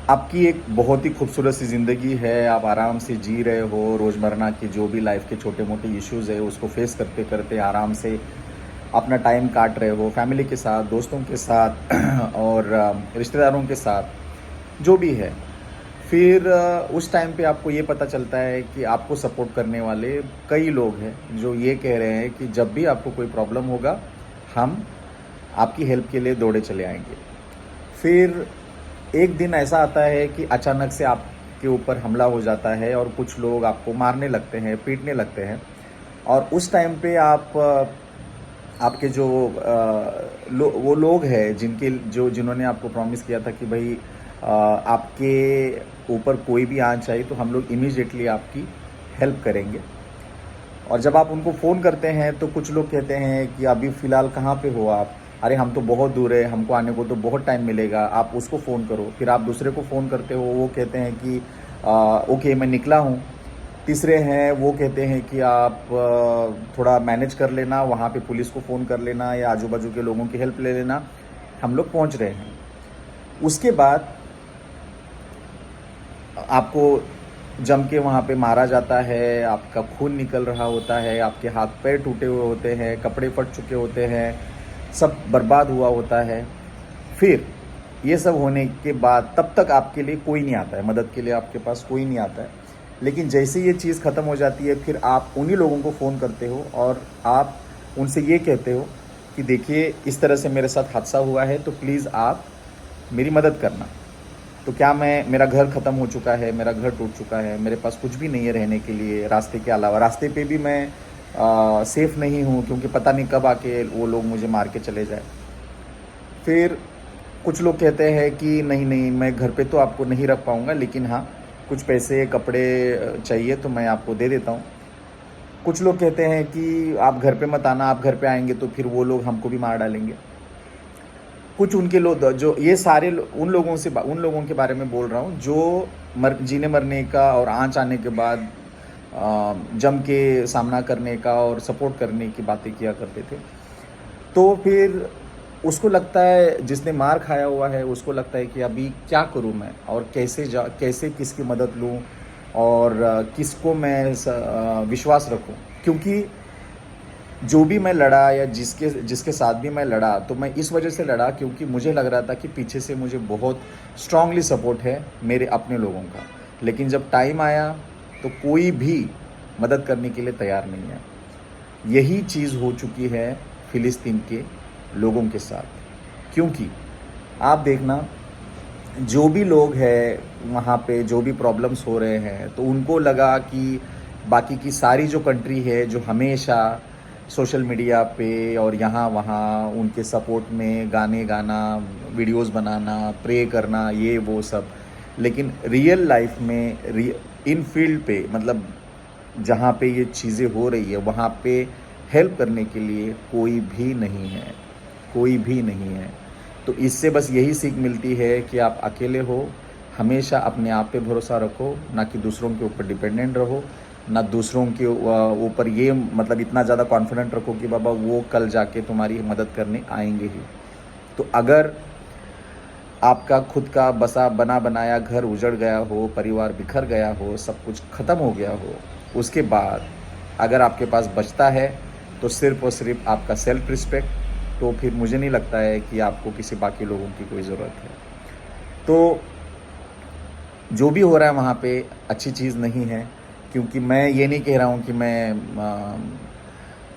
आपकी एक बहुत ही खूबसूरत सी ज़िंदगी है, आप आराम से जी रहे हो, रोज़मर्रा की जो भी लाइफ़ के छोटे-मोटे इश्यूज़ है, उसको फेस करते-करते आराम से अपना टाइम काट रहे हो, फैमिली के साथ, दोस्तों के साथ और रिश्तेदारों के साथ, जो भी है। फिर उस टाइम पे आपको ये पता चलता है कि आपको सपोर्ट करने वाले कई लोग हैं, जो ये कह रहे हैं कि जब भी आपको कोई प्रॉब्लम होगा, हम आपकी हेल्प के लिए दौड़े चले आएँगे। फिर एक दिन ऐसा आता है कि अचानक से आपके ऊपर हमला हो जाता है और कुछ लोग आपको मारने लगते हैं, पीटने लगते हैं और उस टाइम पे आपके जो वो लोग हैं जिन्होंने आपको प्रॉमिस किया था कि भाई आपके ऊपर कोई भी आँच आई तो हम लोग इमीडिएटली आपकी हेल्प करेंगे। और जब आप उनको फ़ोन करते हैं तो कुछ लोग कहते हैं कि अभी फ़िलहाल कहाँ पे हो आप? अरे हम तो बहुत दूर है, हमको आने को तो बहुत टाइम मिलेगा, आप उसको फ़ोन करो। फिर आप दूसरे को फ़ोन करते हो, वो कहते हैं कि ओके मैं निकला हूँ। तीसरे हैं वो कहते हैं कि आप थोड़ा मैनेज कर लेना, वहाँ पे पुलिस को फ़ोन कर लेना या आजू-बाजू के लोगों की हेल्प ले लेना, हम लोग पहुँच रहे हैं। उसके बाद आपको जम के वहाँ पे मारा जाता है, आपका खून निकल रहा होता है, आपके हाथ-पैर टूटे हुए होते हैं, कपड़े फट चुके होते हैं, सब बर्बाद हुआ होता है। फिर ये सब होने के बाद तब तक आपके लिए कोई नहीं आता है, मदद के लिए आपके पास कोई नहीं आता है। लेकिन जैसे ये चीज़ ख़त्म हो जाती है, फिर आप उन्हीं लोगों को फ़ोन करते हो और आप उनसे ये कहते हो कि देखिए, इस तरह से मेरे साथ हादसा हुआ है, तो प्लीज़ आप मेरी मदद करना। तो क्या मेरा घर ख़त्म हो चुका है, मेरा घर टूट चुका है, मेरे पास कुछ भी नहीं है रहने के लिए रास्ते के अलावा। रास्ते पे भी मैं सेफ़ नहीं हूँ क्योंकि पता नहीं कब आके वो लोग मुझे मार के चले जाएँ। फिर कुछ लोग कहते हैं कि नहीं, मैं घर पे तो आपको नहीं रख पाऊँगा, लेकिन हाँ, कुछ पैसे, कपड़े चाहिए तो मैं आपको दे देता हूँ। कुछ लोग कहते हैं कि आप घर पे मत आना, आप घर पे आएँगे तो फिर वो लोग हमको भी मार डालेंगे। कुछ उनके लोग जो ये सारे उन लोगों के बारे में बोल रहा हूँ जो जीने मरने का और आँच आने के बाद जम के सामना करने का और सपोर्ट करने की बातें किया करते थे। तो फिर उसको लगता है, जिसने मार खाया हुआ है उसको लगता है कि अभी क्या करूँ मैं और कैसे किसकी मदद लूँ और किसको मैं विश्वास रखूँ, क्योंकि जो भी मैं लड़ा या जिसके साथ भी मैं लड़ा तो मैं इस वजह से लड़ा क्योंकि मुझे लग रहा था कि पीछे से मुझे बहुत स्ट्रांगली सपोर्ट है मेरे अपने लोगों का। लेकिन जब टाइम आया तो कोई भी मदद करने के लिए तैयार नहीं है। यही चीज़ हो चुकी है फ़िलिस्तीन के लोगों के साथ। क्योंकि आप देखना, जो भी लोग हैं वहाँ पे, जो भी प्रॉब्लम्स हो रहे हैं, तो उनको लगा कि बाकी की सारी जो कंट्री है, जो हमेशा सोशल मीडिया पे और यहाँ वहाँ उनके सपोर्ट में गाने गाना, वीडियोस बनाना, प्रे करना, ये वो सब। लेकिन रियल लाइफ में इन फील्ड पे, मतलब जहाँ पे ये चीज़ें हो रही है, वहाँ पे हेल्प करने के लिए कोई भी नहीं है, कोई भी नहीं है। तो इससे बस यही सीख मिलती है कि आप अकेले हो, हमेशा अपने आप पे भरोसा रखो, ना कि दूसरों के ऊपर डिपेंडेंट रहो, ना दूसरों के ऊपर ये मतलब इतना ज़्यादा कॉन्फिडेंट रखो कि बाबा वो कल जाके तुम्हारी मदद करने आएंगे ही। तो अगर आपका खुद का बना बनाया घर उजड़ गया हो, परिवार बिखर गया हो, सब कुछ ख़त्म हो गया हो, उसके बाद अगर आपके पास बचता है तो सिर्फ़ और सिर्फ आपका सेल्फ़ रिस्पेक्ट, तो फिर मुझे नहीं लगता है कि आपको किसी बाकी लोगों की कोई ज़रूरत है। तो जो भी हो रहा है वहाँ पे अच्छी चीज़ नहीं है, क्योंकि मैं ये नहीं कह रहा हूँ कि मैं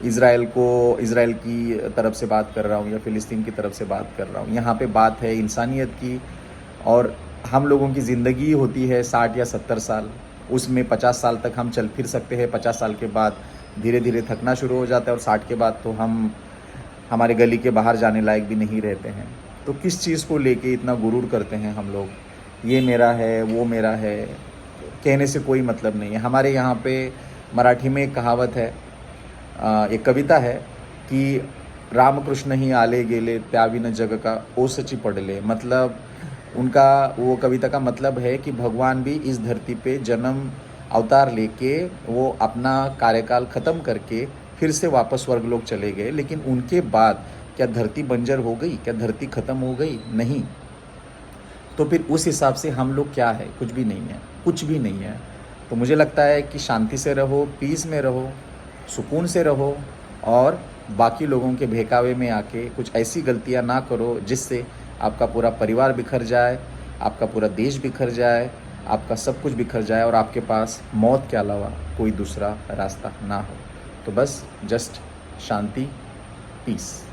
इज़राइल की तरफ से बात कर रहा हूँ या फ़िलिस्तीन की तरफ से बात कर रहा हूँ। यहाँ पे बात है इंसानियत की, और हम लोगों की ज़िंदगी होती है 60 या 70 साल, उसमें 50 साल तक हम चल फिर सकते हैं। 50 साल के बाद धीरे-धीरे थकना शुरू हो जाता है और 60 के बाद तो हम हमारे गली के बाहर जाने लायक भी नहीं रहते हैं। तो किस चीज़ को लेके इतना गुरूर करते हैं हम लोग, ये मेरा है, वो मेरा है, कहने से कोई मतलब नहीं है। हमारे यहाँ पे मराठी में एक कहावत है, एक कविता है कि रामकृष्ण ही आले गेले त्याविन जग का ओसची पडले। मतलब उनका वो कविता का मतलब है कि भगवान भी इस धरती पे जन्म अवतार लेके वो अपना कार्यकाल ख़त्म करके फिर से वापस स्वर्गलोक चले गए, लेकिन उनके बाद क्या धरती बंजर हो गई? क्या धरती ख़त्म हो गई? नहीं। तो फिर उस हिसाब से हम लोग क्या है, कुछ भी नहीं है, कुछ भी नहीं है। तो मुझे लगता है कि शांति से रहो, पीस में रहो, सुकून से रहो, और बाकी लोगों के बहकावे में आके कुछ ऐसी गलतियां ना करो जिससे आपका पूरा परिवार बिखर जाए, आपका पूरा देश बिखर जाए, आपका सब कुछ बिखर जाए और आपके पास मौत के अलावा कोई दूसरा रास्ता ना हो। तो बस जस्ट शांति, पीस।